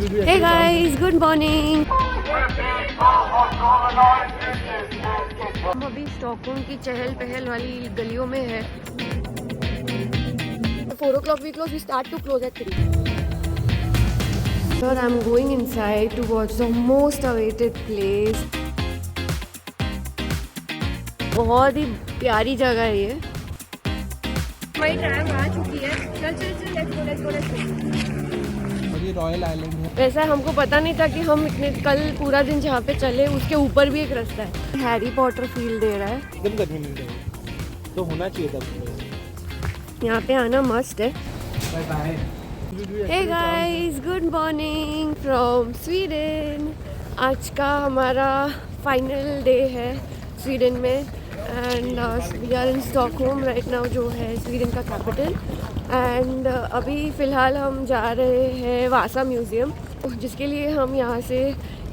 Hey guys, good morning. हम अभी Stockholm की चहल पहल वाली गलियों में है. 4 o'clock we close. We start to close at 3. Sir, I'm going inside to watch the most awaited place. बहुत ही प्यारी जगह है ये. हमारी ट्रैम आ चुकी है. चल let's go. रॉयल आइलैंड है. वैसा हमको पता नहीं था कि हम इतने कल पूरा दिन जहाँ पे चले उसके ऊपर भी एक रास्ता है. हैरी पॉटर फील दे रहा है. एकदम गर्मी मिल रही है तो होना चाहिए था. यहाँ पे आना मस्ट है. Bye bye. Hey guys, good morning from Sweden. आज का हमारा फाइनल डे है स्वीडन में and we are in Stockholm right now, जो है स्वीडन का कैपिटल. एंड अभी फ़िलहाल हम जा रहे हैं वासा म्यूज़ियम, जिसके लिए हम यहाँ से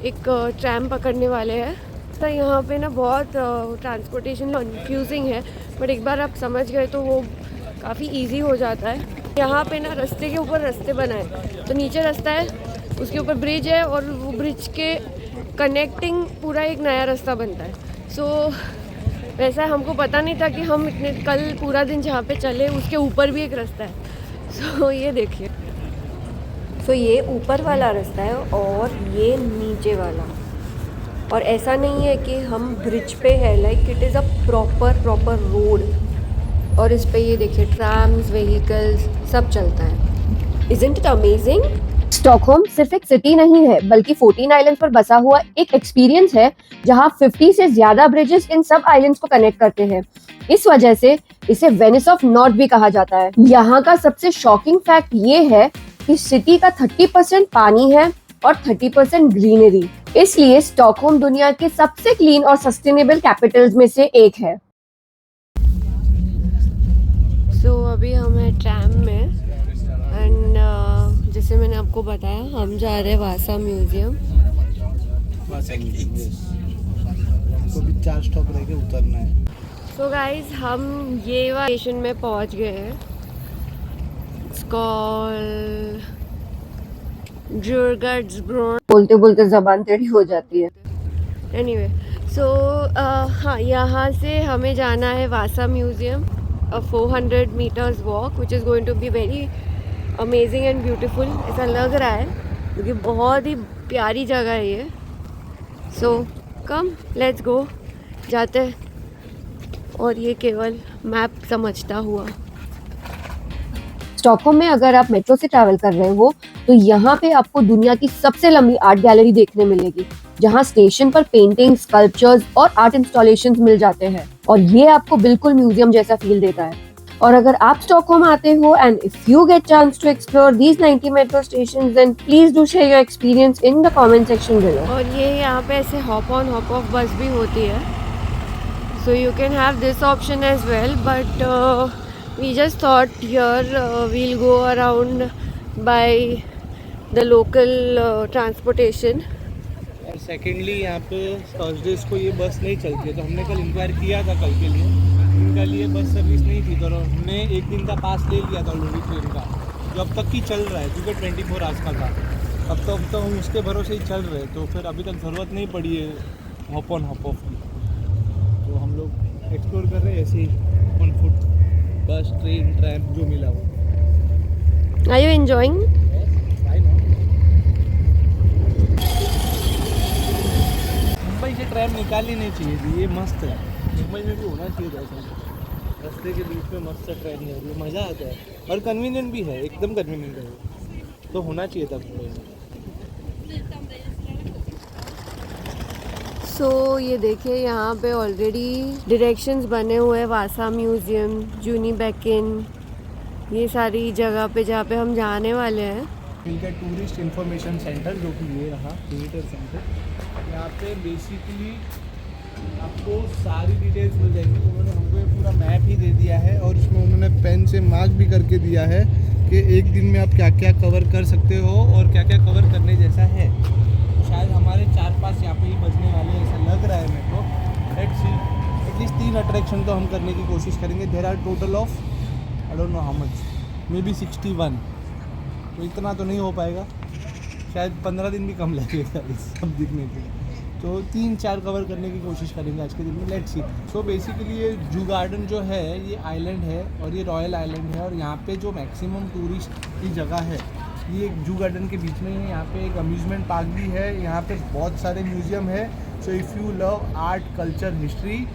एक ट्रैम पकड़ने वाले हैं. तो यहाँ पे ना बहुत ट्रांसपोर्टेशन कन्फ्यूजिंग है, बट एक बार आप समझ गए तो वो काफ़ी इजी हो जाता है. यहाँ पे ना रास्ते के ऊपर रास्ते बनाए, तो नीचे रास्ता है, उसके ऊपर ब्रिज है और वो ब्रिज के कनेक्टिंग पूरा एक नया रास्ता बनता है. सो वैसा हमको पता नहीं था कि हम इतने कल पूरा दिन जहाँ पे चले उसके ऊपर भी एक रास्ता है. सो ये देखिए. सो ये ऊपर वाला रास्ता है और ये नीचे वाला. और ऐसा नहीं है कि हम ब्रिज पे है, like it is a proper road. और इस पे ये देखिए ट्राम्स, व्हीकल्स सब चलता है. Isn't it amazing? स्टॉकहोम सिर्फ एक सिटी नहीं है, बल्कि 14 आइलैंड्स पर बसा हुआ एक एक्सपीरियंस है, जहां 50 से ज्यादा ब्रिजेस इन सब आइलैंड्स को कनेक्ट करते हैं. इस वजह से इसे वेनिस ऑफ नॉर्थ भी कहा जाता है. यहाँ का सबसे शॉकिंग फैक्ट ये है कि सिटी का 30% पानी है और 30% ग्रीनरी. इसलिए स्टॉकहोम दुनिया के सबसे क्लीन और सस्टेनेबल कैपिटल्स में से एक है. सो अभी हम हैं ट्रैम में एंड जैसे मैंने आपको बताया हम जा रहे हैं वासा म्यूजियम. हमको भी 4 स्टॉप रह के उतरना है. सो गाइज हम ये स्टेशन में पहुंच गए हैं. बोलते बोलते जबान टेढ़ी हो जाती है. एनीवे, सो हाँ, यहाँ से हमें जाना है वासा museum. 400 meters walk which is going to be very amazing and beautiful. ऐसा लग रहा है क्योंकि बहुत ही प्यारी जगह है ये. सो कम लेट्स गो, जाते हैं. और ये केवल मैप समझता हुआ. स्टॉकहोम में अगर आप मेट्रो से ट्रैवल कर रहे हो तो यहाँ पे आपको दुनिया की सबसे लंबी आर्ट गैलरी देखने मिलेगी, जहाँ स्टेशन पर पेंटिंग्स, स्कल्पचर्स और आर्ट इंस्टॉलेशंस मिल जाते हैं. और ये आपको बिल्कुल म्यूजियम जैसा फील देता है. और अगर आप स्टॉकहोम आते हो and if you get chance to explore these 90 metro stations, then please do share your experience in the comment section below. और ये यहाँ पे ऐसे हॉप ऑन हॉप ऑफ बस भी होती है, so you can have this option as well, but we just thought here we'll go around by the local transportation. और सेकेंडली यहाँ पे थर्सडेज को ये बस नहीं चलती है, तो हमने कल इंक्वायर किया था कल के लिए. इनके लिए बस सर्विस नहीं थी, तो हमने एक दिन का पास ले लिया था ऑलरेडी ट्रेन का, जो अब तक की चल रहा है क्योंकि 24 आवर्स का था. अब तो हम उसके भरोसे ही चल रहे, तो फिर अभी तक ज़रूरत नहीं पड़ी है हॉप ऑन हॉप ऑफ की. तो हम लोग एक्सप्लोर कर रहे हैं ऐसे ही ऑन फुट, बस, ट्रेन, ट्रैम जो मिला वो. Are you enjoying? Why not? Mumbai से ट्रैम निकालनी नहीं चाहिए थी, ये मस्त है. मुंबई में भी होना चाहिए था ऐसा. रास्ते के बीच में मस्त ट्रेन है, ये मज़ा आता है और कन्वीनियंट भी है, एकदम कन्वीनियंट है. तो होना चाहिए था मुंबई में. सो ये देखिए यहाँ पे ऑलरेडी डायरेक्शंस बने हुए हैं. वासा म्यूज़ियम, जूनीबेकिन, ये सारी जगह पे जहाँ पे हम जाने वाले हैं. ठीक है, टूरिस्ट इंफॉर्मेशन सेंटर, जो कि ये रहा विजिटर सेंटर. यहाँ पे बेसिकली आपको सारी डिटेल्स मिल जाएंगी. उन्होंने हमको ये पूरा मैप ही दे दिया है और उसमें उन्होंने पेन से मार्क भी करके दिया है कि एक दिन में आप क्या क्या कवर कर सकते हो और क्या क्या कवर करने जैसा है. शायद हमारे 4-5 यहाँ पे ही बजने वाले हैं, ऐसा लग रहा है मेरे को. लेट्स सी, एटलीस्ट 3 अट्रैक्शन तो हम करने की कोशिश करेंगे. There are total of I don't know how much, maybe 61. तो इतना तो नहीं हो पाएगा, शायद 15 दिन भी कम लगेगा इस सब दिखने के लिए। तो 3-4 कवर करने की कोशिश करेंगे आज के दिन में, लेट्स सी। सो बेसिकली ये जू गार्डन जो है ये आइलैंड है और ये रॉयल आइलैंड है, और यहाँ पे जो मैक्सिमम टूरिस्ट की जगह है ये एक जू गार्डन के बीच में ही है। यहाँ पे एक अम्यूज़मेंट पार्क भी है, यहाँ पे बहुत सारे म्यूजियम है। So if you love art, culture, history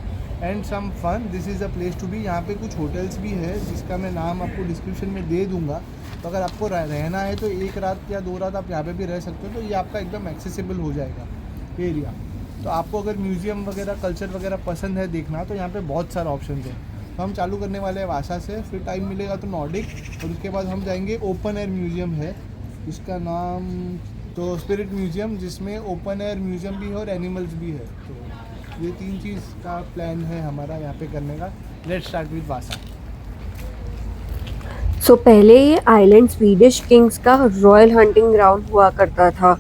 and some fun, this is a place to be. यहाँ पे कुछ होटल्स भी है जिसका मैं नाम आपको डिस्क्रिप्शन में दे दूँगा। तो अगर आपको रहना है तो 1 रात या 2 रात आप यहाँ पे भी रह सकते हो, तो ये आपका एकदम एक्सेसिबल हो जाएगा एरिया। तो आपको अगर म्यूज़ियम वगैरह, कल्चर वगैरह पसंद है देखना, तो यहाँ पे बहुत सारा ऑप्शन है। तो हम चालू करने वाले हैं वासा से, फिर टाइम मिलेगा तो नॉर्डिक, और उसके बाद हम जाएंगे ओपन एयर म्यूज़ियम है, इसका नाम तो स्पिरिट म्यूज़ियम, जिसमें ओपन एयर म्यूज़ियम भी है और एनिमल्स भी है। तो ये 3 चीज़ का प्लान है हमारा यहाँ पे करने का। लेट्स स्टार्ट विद वासा। सो पहले ये आइलैंड स्वीडिश किंग्स का रॉयल हंटिंग ग्राउंड हुआ करता था,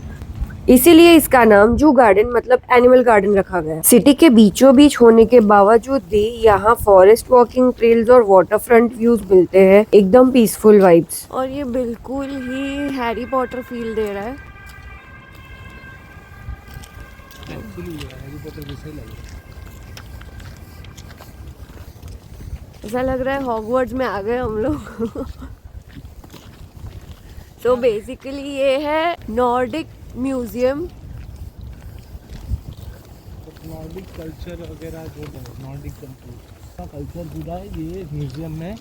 इसीलिए इसका नाम जू गार्डन मतलब एनिमल गार्डन रखा गया। सिटी के बीचों बीच होने के बावजूद भी यहाँ फॉरेस्ट वॉकिंग ट्रेल्स और वाटर फ्रंट व्यूज मिलते हैं, एकदम पीसफुल वाइब्स। और ये बिल्कुल ही हैरी पॉटर फील दे रहा है। ऐसा लग रहा है हॉगवर्ट्स में आ गए हम लोग। तो बेसिकली ये है नॉर्डिक म्यूजियम। नॉर्डिक कल्चर वगैरह जो है, नॉर्डिक कल्चर पूरा ये म्यूज़ियम में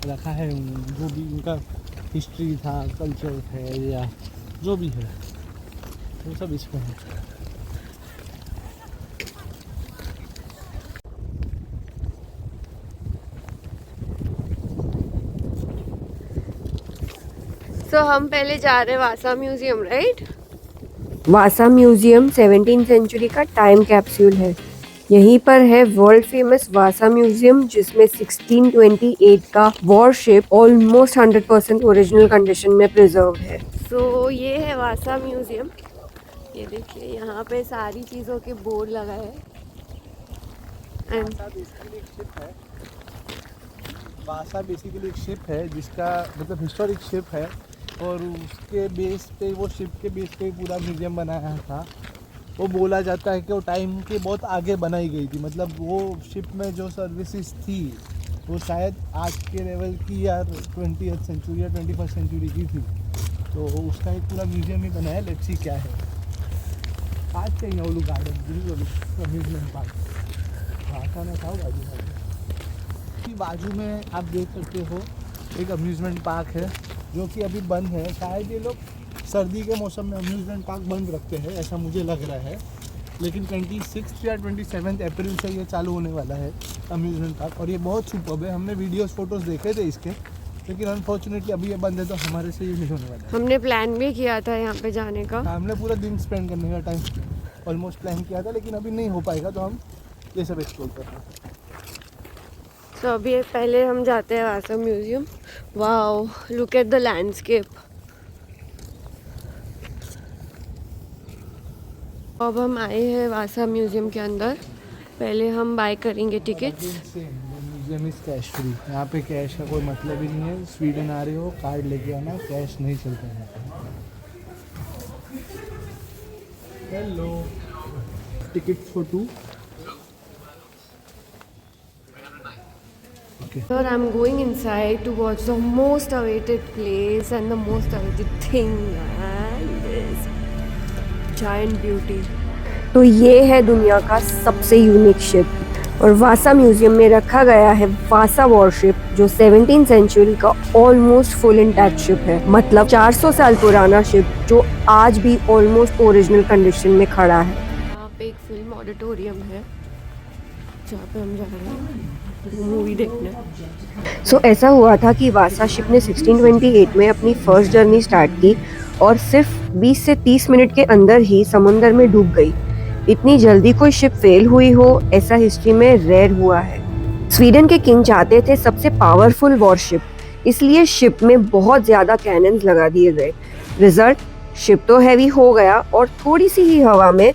रखा है। जो भी उनका हिस्ट्री था, कल्चर है या जो भी है, वो सब इसमें है। So, हम पहले जा रहे हैं वासा म्यूजियम, राइट? वासा म्यूजियम 17th सेंचुरी का टाइम कैप्सूल है। यहीं पर है वर्ल्ड फेमस वासा म्यूजियम, जिसमें 1628 का वॉरशिप ऑलमोस्ट 100% ओरिजिनल कंडीशन में प्रिजर्व है। सो ये है वासा म्यूजियम। ये देखिए यहाँ पे सारी चीज़ों के बोर्ड लगा है। वासा बेसिकली एक शिप है जिसका मतलब हिस्टोरिक शिप है, और उसके बेस पे, वो शिप के बेस पे पूरा म्यूज़ियम बनाया था। वो बोला जाता है कि वो टाइम के बहुत आगे बनाई गई थी, मतलब वो शिप में जो सर्विसेज थी वो शायद आज के लेवल की या 20th सेंचुरी या 21st सेंचुरी की थी। तो उसका एक पूरा म्यूज़ियम ही बनाया। लेट्स सी क्या है। आज चाहिए ओलू गार्डन, अम्यूजमेंट पार्क भाषा में था बाजू में आप देख सकते हो एक अम्यूज़मेंट पार्क है जो कि अभी बंद है। शायद ये लोग सर्दी के मौसम में अम्यूज़मेंट पार्क बंद रखते हैं, ऐसा मुझे लग रहा है। लेकिन 26 या 27 अप्रैल से ये चालू होने वाला है अम्यूज़मेंट पार्क, और ये बहुत सुपर्ब है। हमने वीडियोस फोटोज़ देखे थे इसके, लेकिन अनफॉर्चुनेटली अभी ये बंद है, तो हमारे से ये नहीं होने वाला है। हमने प्लान भी किया था यहाँ पे जाने का। हमने पूरा दिन स्पेंड करने का टाइम ऑलमोस्ट प्लान किया था, लेकिन अभी नहीं हो पाएगा, तो हम ये सब एक्सप्लोर कर रहे हैं। तो अभी पहले हम जाते हैं Vasa Museum. Wow, look at the landscape. अब हम आए हैं वासा म्यूजियम के अंदर। पहले हम बाय करेंगे tickets. Museum is cash free, यहाँ पे कैश का कोई मतलब ही नहीं है। स्वीडन आ रहे हो, कार्ड लेके आना, कैश नहीं चलता है। Hello, tickets for 2। Sir, I'm going inside to watch the most awaited place and the most awaited thing, and this giant beauty. तो ये है दुनिया का सबसे यूनिक शिप, और वासा म्यूजियम में रखा गया है वासा वॉरशिप, जो 17th सेंचुरी का ऑलमोस्ट फुल इंटैक्ट शिप है। मतलब 400 साल पुराना शिप जो आज भी ऑलमोस्ट ओरिजिनल कंडीशन में खड़ा है। यहाँ पे एक फिल्म ऑडिटोरियम है जहाँ पे हम जा रहे हैं मूवी देखने। सो ऐसा हुआ था कि वासा शिप ने 1628 में अपनी फर्स्ट जर्नी स्टार्ट की और सिर्फ 20 से 30 मिनट के अंदर ही समुंदर में डूब गई। इतनी जल्दी कोई शिप फेल हुई हो, ऐसा हिस्ट्री में रेयर हुआ है। स्वीडन के किंग चाहते थे सबसे पावरफुल वॉरशिप, इसलिए शिप में बहुत ज्यादा कैनन्स लगा दिए गए। रिजल्ट, शिप तो हैवी हो गया और थोड़ी सी ही हवा में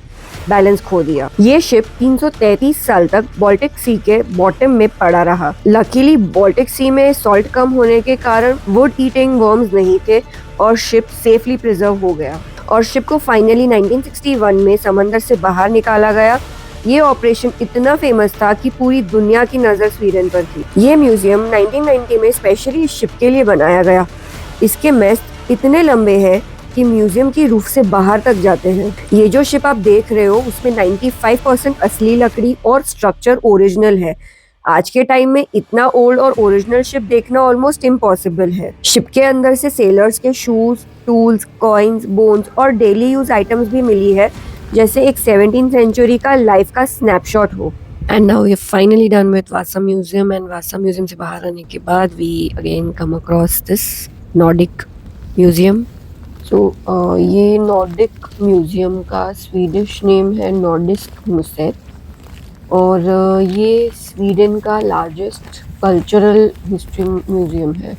बैलेंस खो दिया। ये शिप 333 साल तक बाल्टिक सी के बॉटम में पड़ा रहा। लकीली बाल्टिक सी में सॉल्ट कम होने के कारण वुड ईटिंग वर्म्स नहीं थे और शिप सेफली प्रिजर्व हो गया। और शिप को फाइनली 1961 में समंदर से बाहर निकाला गया। ये ऑपरेशन इतना फेमस था कि पूरी दुनिया की नज़र स्वीडन पर थी। ये म्यूजियम 1990 में स्पेशली इस शिप के लिए बनाया गया। इसके मेस्ट इतने लंबे हैं कि म्यूजियम की रूफ से बाहर तक जाते हैं। ये जो शिप आप देख रहे हो उसमें 95% असली लकड़ी और स्ट्रक्चर ओरिजिनल है। आज के टाइम में इतना ओल्ड और ओरिजिनल शिप देखना ऑलमोस्ट इम्पॉसिबल है। शिप के अंदर से सेलर्स के शूज, टूल्स, कॉइन्स, बोन्स और डेली यूज आइटम्स भी मिली है, जैसे एक 17th सेंचुरी का लाइफ का स्नैपशॉट हो। And now we finally done with Vasa Museum. And Vasa Museum से बाहर आने के बाद we again come across this Nordic Museum. So ये नॉर्डिक म्यूजियम का स्वीडिश नेम है नॉर्डिस्क मुसेट, और ये स्वीडन का लार्जेस्ट कल्चरल हिस्ट्री म्यूजियम है।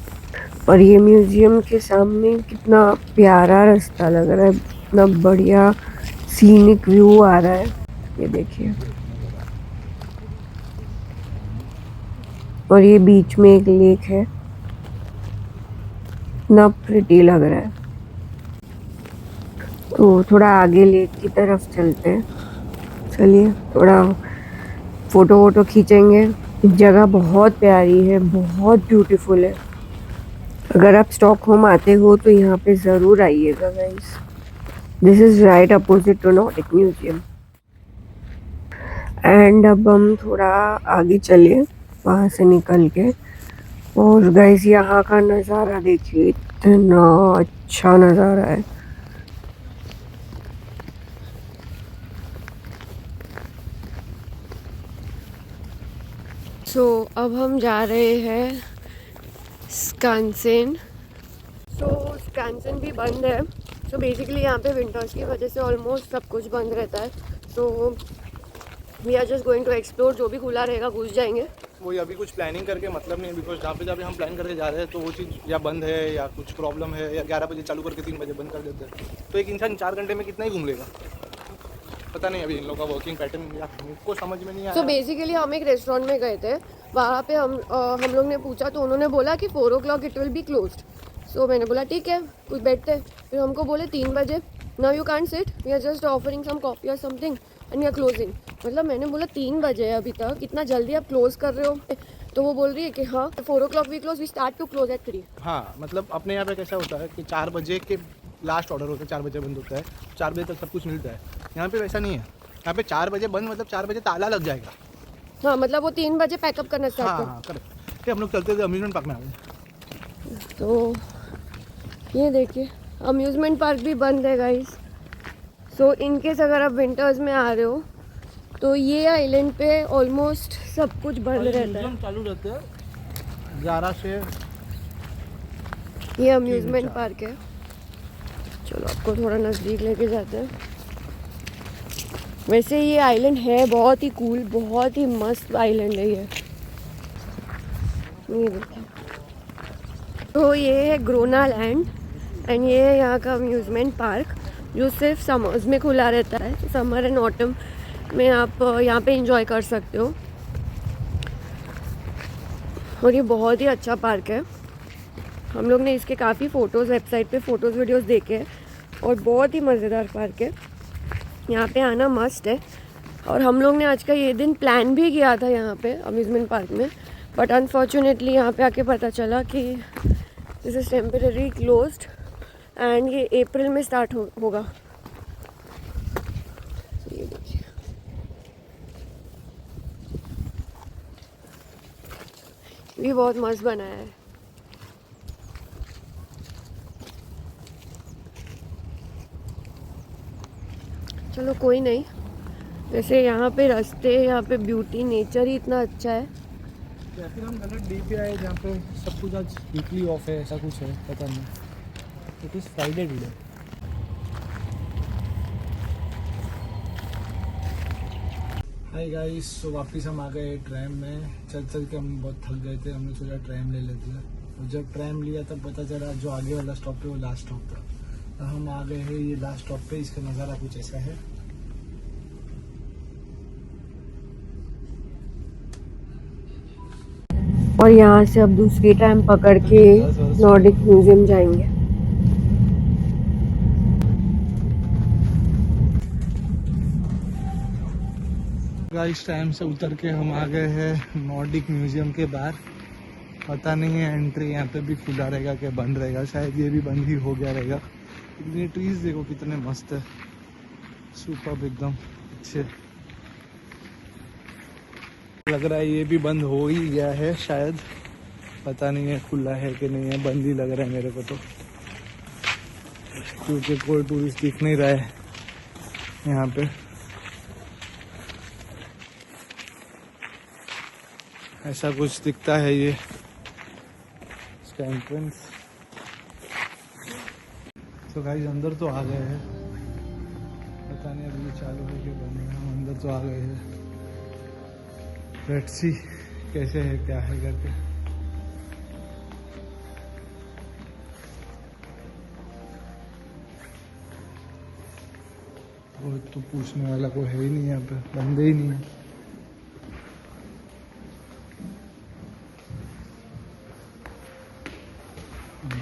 और ये म्यूजियम के सामने कितना प्यारा रास्ता लग रहा है, इतना बढ़िया सीनिक व्यू आ रहा है, ये देखिए। और ये बीच में एक लेक है, इतना प्रिटी लग रहा है। तो थोड़ा आगे लेक की तरफ चलते हैं, चलिए थोड़ा फोटो वोटो खींचेंगे। जगह बहुत प्यारी है, बहुत ब्यूटीफुल है। अगर आप स्टॉकहोम आते हो तो यहाँ पे ज़रूर आइएगा guys. This is right opposite to Nordic museum. And अब हम थोड़ा आगे चले वहाँ से निकल के, और गाइस यहाँ का नज़ारा देखिए, इतना अच्छा नज़ारा है। अब हम जा रहे हैं स्कांसेन। स्कांसेन भी बंद है। बेसिकली यहाँ पे विंटर्स की वजह से ऑलमोस्ट सब कुछ बंद रहता है। We are just going to explore, जो भी खुला रहेगा घुस जाएंगे। वही अभी कुछ प्लानिंग करके मतलब नहीं, बिकॉज जहाँ पे हम प्लान करके जा रहे हैं तो वो चीज़ या बंद है या कुछ प्रॉब्लम है, या 11 बजे चालू करके 3 बजे बंद कर देते हैं। तो एक इंसान 4 घंटे में कितना ही घूम लेगा, पता नहीं अभी इन लोगों का वर्किंग पैटर्न या मुझको समझ में नहीं आया। बेसिकली हम एक रेस्टोरेंट में गए थे, वहाँ पे हम लोग ने पूछा तो उन्होंने बोला कि 4 o'clock it will be closed. मैंने बोला ठीक है, कुछ बैठते। फिर हमको बोले 3 बजे, now you can't sit, we are just offering some coffee और something and we are closing. मतलब मैंने बोला 3 बजे है अभी तक, इतना जल्दी आप क्लोज कर रहे हो? तो वो बोल रही है कि हाँ 4 o'clock we close, we start to close at 3। हाँ, मतलब अपने यहाँ पे कैसा होता है कि 4 बजे के लास्ट ऑर्डर होता है, 4 बजे बंद होता है, 4 बजे तक सब कुछ मिलता है। यहाँ पे वैसा नहीं है, यहाँ पे 4 बजे बंद मतलब 4 बजे ताला लग जाएगा। हाँ, मतलब वो 3 बजे पैकअप करना स्टार्ट कर। हाँ करेक्ट। फिर हम लोग चलते थे अम्यूजमेंट पार्क में आ गए। तो ये देखिए अम्यूज़मेंट पार्क भी बंद है गाइस। इनकेस अगर आप विंटर्स में आ रहे हो तो ये आइलैंड पे ऑलमोस्ट सब कुछ बंद रहता है, चालू रहते हैं 11 से। ये अम्यूज़मेंट पार्क है। चलो आपको थोड़ा नज़दीक लेके जाते हैं। वैसे ये आइलैंड है बहुत ही कूल, बहुत ही मस्त आइलैंड है ये देखिए। तो ये है ग्रोना लैंड एंड ये है यहाँ का अम्यूज़मेंट पार्क, जो सिर्फ समर्स में खुला रहता है। समर एंड ऑटम में आप यहाँ पे एंजॉय कर सकते हो। और ये बहुत ही अच्छा पार्क है। हम लोग ने इसके काफ़ी फ़ोटोज़ वेबसाइट पे फ़ोटोज़ वीडियोज़ देखे हैं और बहुत ही मज़ेदार पार्क है। यहाँ पे आना मस्ट है। और हम लोग ने आज का ये दिन प्लान भी किया था यहाँ पे अम्यूज़मेंट पार्क में, बट अनफॉर्चुनेटली यहाँ पे आके पता चला कि this is temporary closed end ये अप्रैल में स्टार्ट होगा। ये देखिए ये बहुत मस्त बनाया है। चलो कोई नहीं, वैसे यहाँ पे रास्ते, यहाँ पे ब्यूटी, नेचर ही इतना अच्छा है। या फिर हम गलत डे पे आए जहाँ पे सब कुछ आज वीकली ऑफ है, ऐसा कुछ है, पता नहीं। It is Friday today. Hi guys, तो वापस हम आ गए ट्रैम में। चल के हम बहुत थक गए थे, हमने सोचा ट्रैम ले लेते हैं। और जब ट्रैम लिया तब पता चला जो आगे वाला स्टॉप है वो लास्ट स्टॉप था। तो हम आ गए हैं ये लास्ट स्टॉप पे। इसका नज़ारा कुछ ऐसा है। और यहाँ से अब दूसरी ट्रैम पकड़ के नॉर्डिक म्यूजियम जाएंगे। गाइस टाइम से उतर के हम आ गए हैं नॉर्डिक म्यूजियम के बाहर। पता नहीं है एंट्री यहाँ पे भी खुला रहेगा क्या बंद रहेगा, शायद ये भी बंद ही हो गया रहेगा। ये ट्रीज देखो कितने मस्त है, सुपर एकदम अच्छे। लग रहा है ये भी बंद हो ही गया है शायद, पता नहीं है खुला है कि नहीं है, बंद ही लग रहा है मेरे को तो, क्योंकि कोई टूरिस्ट दिख नहीं रहा है यहाँ पे। ऐसा कुछ दिखता है ये इसका एंट्रेंस। तो गाइस अंदर तो आ गए हैं, पता नहीं अभी चालू है कि बंद है। हम अंदर तो आ गए हैं, लेट्स सी कैसे है क्या है करके। वो तो पूछने वाला कोई है ही नहीं यहाँ पे, बंदे ही नहीं है।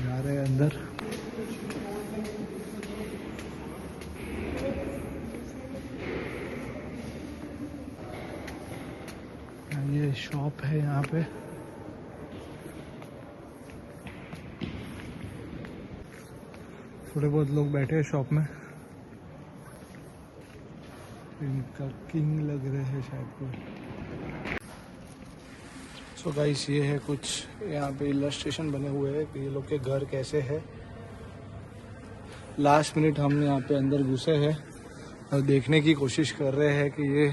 जा रहे हैं अंदर। ये शॉप है यहाँ पे, थोड़े बहुत लोग बैठे हैं शॉप में। इनका किंग लग रहे हैं शायद कोई। सो गाइस ये है कुछ यहाँ पे इलस्ट्रेशन बने हुए हैं कि ये लोग के घर कैसे है। लास्ट मिनट हम यहाँ पे अंदर घुसे हैं और देखने की कोशिश कर रहे हैं कि ये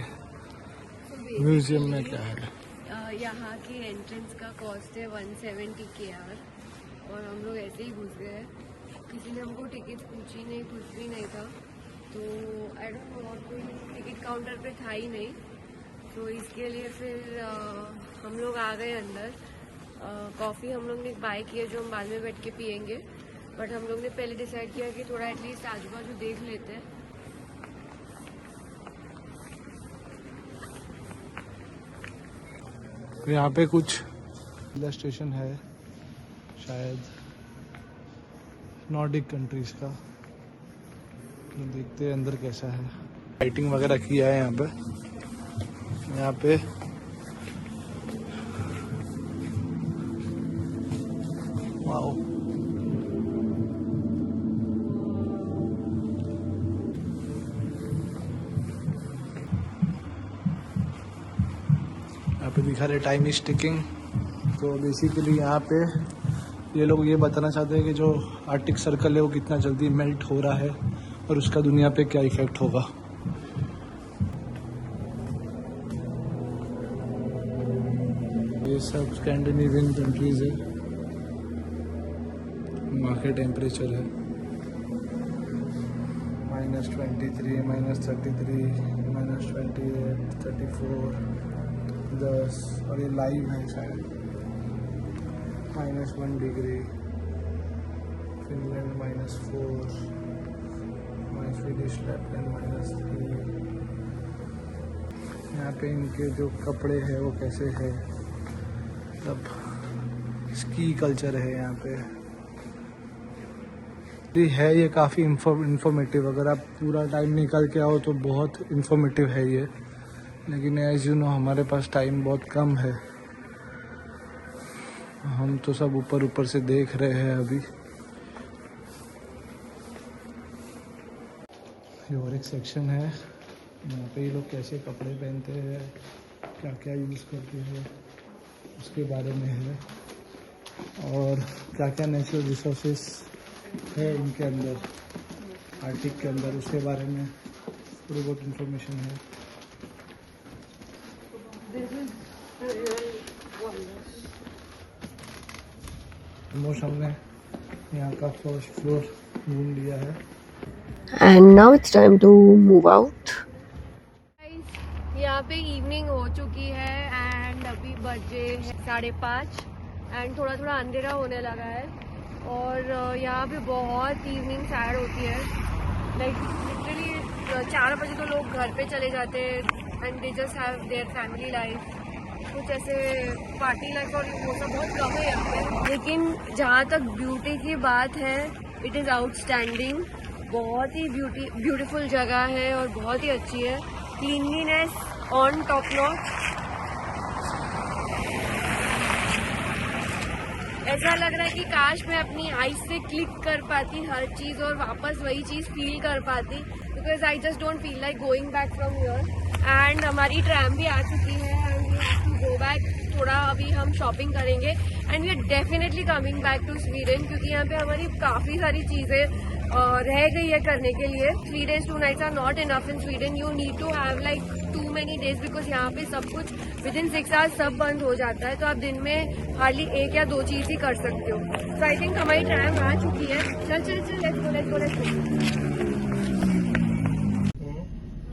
म्यूजियम में क्या है। यहाँ की एंट्रेंस का कॉस्ट है 170 KR और हम लोग ऐसे ही घुस गए। किसी ने हमको टिकट पूछी नहीं, कुछ भी नहीं था, तो आई डोंट नो, और कोई टिकट काउंटर पे था ही नहीं, तो इसके लिए फिर हम लोग आ गए अंदर। कॉफ़ी हम लोग ने बाय किया जो हम बाद में बैठ के पियेंगे, बट हम लोग ने पहले डिसाइड किया कि थोड़ा एटलीस्ट आजू बाजू देख लेते हैं। यहाँ पे कुछ इलस्ट्रेशन है शायद नॉर्डिक कंट्रीज का, तो देखते हैं अंदर कैसा है। लाइटिंग वगैरह किया है यहाँ पे। वाओ, यहाँ पे दिखा रहे टाइम इज टिकिंग। तो बेसिकली यहाँ पे ये लोग ये बताना चाहते हैं कि जो आर्कटिक सर्कल है वो कितना जल्दी मेल्ट हो रहा है और उसका दुनिया पे क्या इफेक्ट होगा। ये सब स्कैंडिनेवियन कंट्रीज है, वहाँ के टेम्परेचर है -23, -33, -28, 34, 10, और ये लाइव है शायद। -1 डिग्री, फिनलैंड -4, स्वीडिश लैपलैंड -3। यहाँ पे इनके जो कपड़े हैं वो कैसे है, सब स्की कल्चर है यहाँ पे। है ये काफ़ी इंफॉर्मेटिव, अगर आप पूरा टाइम निकाल के आओ तो बहुत इंफॉर्मेटिव है ये, लेकिन एज यू नो हमारे पास टाइम बहुत कम है, हम तो सब ऊपर ऊपर से देख रहे हैं अभी। ये और एक सेक्शन है, यहाँ पे ये लोग कैसे कपड़े पहनते हैं, क्या क्या यूज़ करते हैं उसके बारे में है, और क्या क्या नेचुरल रिसोर्सेस है इनके अंदर, आर्कटिक के अंदर, उसके बारे में थोड़ी बहुत इंफॉर्मेशन है। ऑलमोस्ट हमने यहाँ का फर्स्ट फ्लोर घूम लिया है। And now it's time to move out. यहाँ पे इवनिंग हो चुकी है एंड अभी बजे 5:30 एंड थोड़ा थोड़ा अंधेरा होने लगा है, और यहाँ पे बहुत इवनिंग सैड होती है। लाइक लिटरली 4 बजे तो लोग घर पे चले जाते हैं and they just have their family life, कुछ ऐसे पार्टी लाइफ और वो सब बहुत कम है यहाँ पे। लेकिन जहाँ तक ब्यूटी की बात है, इट इज़ आउटस्टैंडिंग। बहुत ही ब्यूटीफुल जगह है और बहुत ही अच्छी है। Cleanliness on top notch. ऐसा लग रहा है कि काश मैं अपनी आईज से क्लिक कर पाती हर चीज़ और वापस वही चीज़ फील कर पाती, because I just don't feel like going back from here. And हमारी ट्रैम भी आ चुकी है and we have to go back. थोड़ा अभी हम शॉपिंग करेंगे and we are definitely coming back to Sweden, क्योंकि यहाँ पे हमारी काफ़ी सारी चीज़ें रह गई है करने के लिए। 3 days 2 nights are not enough in Sweden, you need to have like too many days, because यहाँ पे सब कुछ विदिन 6 hours सब बंद हो जाता है, तो आप दिन में हार्डली 1 या 2 चीज़ ही कर सकते हो। सो आई थिंक हमारी ट्रैम आ चुकी है। चल चल चल, let's go let's go let's go.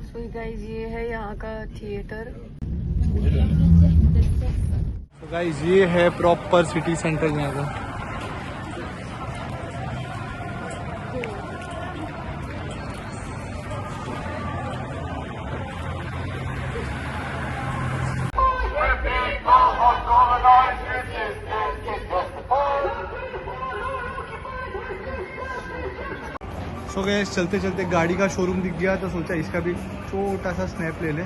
So guys, ये है यहाँ का थिएटर। तो गाइस, ये है प्रॉपर सिटी सेंटर यहाँ का। सो गाइस, चलते चलते गाड़ी का शोरूम दिख गया तो सोचा इसका भी छोटा सा स्नैप ले ले।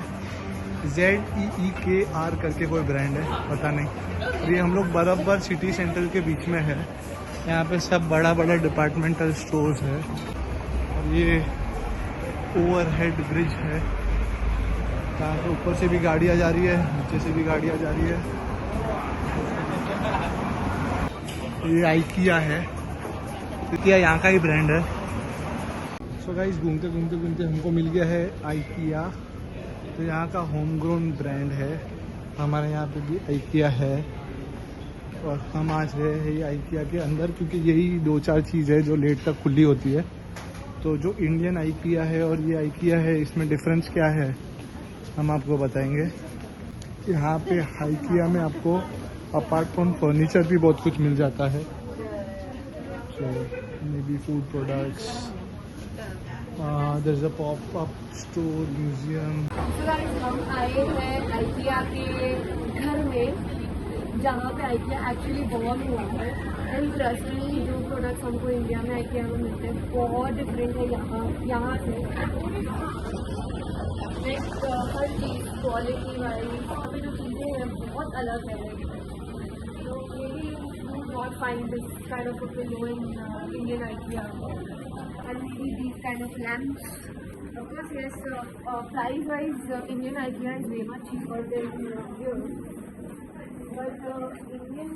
ZEEKR करके कोई ब्रांड है, पता नहीं। और ये हम लोग बराबर सिटी सेंटर के बीच में है। यहाँ पे सब बड़ा बड़ा डिपार्टमेंटल स्टोर्स है और ये ओवरहेड ब्रिज है। यहाँ पे ऊपर से भी गाड़ियाँ जा रही है, नीचे से भी गाड़ियाँ जा रही है। ये आइकिया है, आइकिया यहाँ का ही ब्रांड है। सो गाइस, घूमते घूमते घूमते हमको मिल गया है आइकिया। तो यहाँ का होम ग्रोन ब्रांड है। हमारे यहाँ पे भी आइकिया है और हम आज रहे हैं आइकिया के अंदर, क्योंकि यही 2-4 चीज़ है जो लेट तक खुली होती है। तो जो इंडियन आइकिया है और ये आइकिया है, इसमें डिफरेंस क्या है हम आपको बताएंगे। यहाँ पे आइकिया में आपको अपार्ट फ्रॉम फर्नीचर भी बहुत कुछ मिल जाता है। So maybe food products, there's a pop-up store, museum. हम आए हैं आइकिया के घर में, जहाँ पे आइकिया एक्चुअली बॉर्न हुआ है। एंड ट्रस्ट मी, जो प्रोडक्ट्स हमको इंडिया में आइकिया में मिलते हैं बहुत डिफरेंट है यहाँ से। हर चीज़ क्वालिटी वाइज यहाँ पे जो चीज़ें हैं बहुत अलग है। तो may be you not find this kind of in Indian IKEA. And maybe these kind of lamps. Of course, yes, price-wise, Indian IKEA is way much cheaper than here. But Indian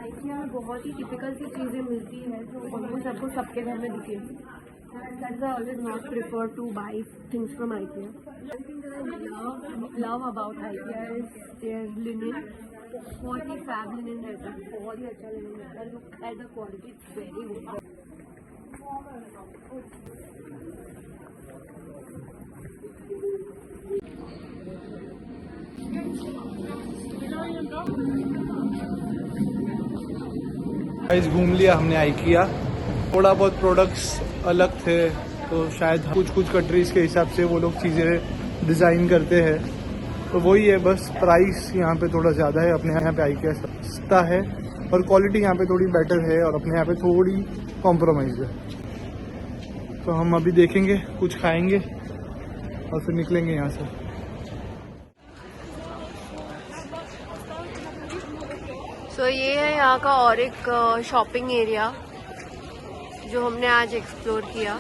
IKEA में बहुत ही typical सी चीज़ें मिलती है जो almost आपको सबके घर में दिखेगी. That's why I always not prefer to buy things from IKEA. One thing that I love about IKEA is their linen. बहुत ही फैब लिनन रहता है, बहुत ही अच्छा लिनन रहता है. Look at the quality, it's very good. Guys, घूम लिया हमने आइकिया। थोड़ा बहुत प्रोडक्ट्स अलग थे, तो शायद कुछ कंट्रीज के हिसाब से वो लोग चीज़ें डिज़ाइन करते हैं, तो वही है बस। प्राइस यहाँ पे थोड़ा ज़्यादा है, अपने यहाँ पे आइकिया सस्ता है और क्वालिटी यहाँ पे थोड़ी बेटर है और अपने यहाँ पे थोड़ी कॉम्प्रोमाइज़ है। तो हम अभी देखेंगे, कुछ खाएंगे और फिर निकलेंगे यहाँ से। सो ये है यहाँ का और एक शॉपिंग एरिया जो हमने आज एक्सप्लोर किया।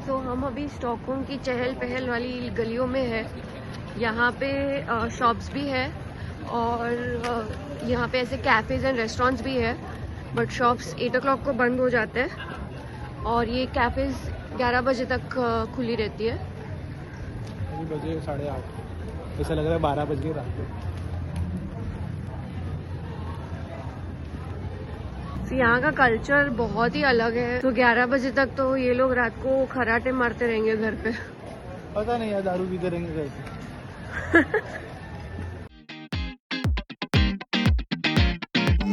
तो हम अभी स्टॉकहोम की चहल पहल वाली गलियों में है। यहाँ पे शॉप्स भी है और यहाँ पे ऐसे कैफ़ेज़ एंड रेस्टोरेंट्स भी है, बट शॉप्स 8 o'clock को बंद हो जाते हैं और ये कैफ़ेज़ 11 बजे तक खुली रहती है। अभी बजे 8:30, ऐसा लग रहा है 12 बज गए रात को। यहाँ का कल्चर बहुत ही अलग है। तो 11 बजे तक तो ये लोग रात को खराटे मारते रहेंगे घर पे। पता नहीं यार, दारू पीते रहेंगे कैसे।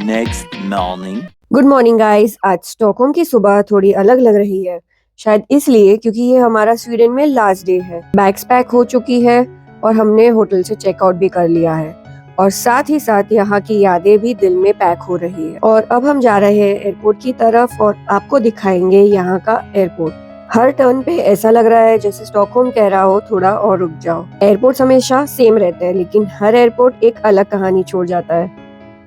Next morning. Good morning guys. आज स्टॉकहोम की सुबह थोड़ी अलग लग रही है, शायद इसलिए क्योंकि ये हमारा स्वीडन में लास्ट डे है। बैग्स पैक हो चुकी है और हमने होटल से चेकआउट भी कर लिया है और साथ ही साथ यहाँ की यादें भी दिल में पैक हो रही है। और अब हम जा रहे हैं एयरपोर्ट की तरफ और आपको दिखाएंगे यहाँ का एयरपोर्ट। हर टर्न पे ऐसा लग रहा है जैसे स्टॉकहोम कह रहा हो थोड़ा और रुक जाओ। एयरपोर्ट्स हमेशा सेम रहते हैं, लेकिन हर एयरपोर्ट एक अलग कहानी छोड़ जाता है।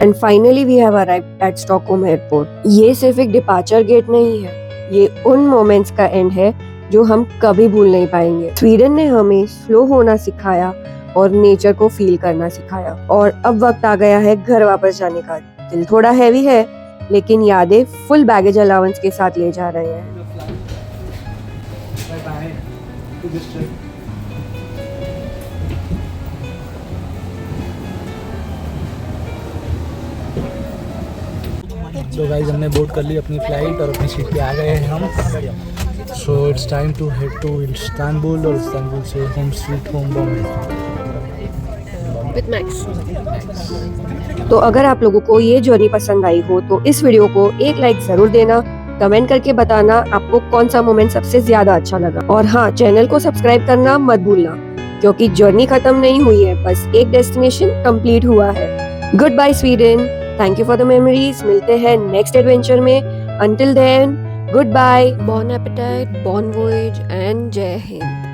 And finally we have arrived at Stockholm airport. ये सिर्फ एक डिपार्चर गेट नहीं है, ये उन मोमेंट्स का एंड है जो हम कभी भूल नहीं पाएंगे। स्वीडन ने हमें स्लो होना सिखाया और नेचर को फील करना सिखाया, और अब वक्त आ गया है घर वापस जाने का। दिल थोड़ा हैवी है, लेकिन यादें फुल बैगेज अलाउंस के साथ ले जा रहे हैं। तो गाइस हमने बोर्ड कर ली अपनी फ्लाइट और अपनी सीट पे आ गए हैं हम। So it's time to head to Istanbul और इस्तांबुल से home sweet home Bombay. With Max. तो अगर आप लोगों को ये जर्नी पसंद आई हो तो इस वीडियो को एक लाइक जरूर देना, कमेंट करके बताना आपको कौन सा मोमेंट सबसे ज्यादा अच्छा लगा। और हाँ, चैनल को सब्सक्राइब करना मत भूलना, क्योंकि जर्नी खत्म नहीं हुई है, बस एक डेस्टिनेशन कंप्लीट हुआ है। Goodbye Sweden, thank you for the memories. मिलते हैं नेक्स्ट एडवेंचर में। Until then, goodbye, bon appetit, bon voyage and जय हिंद।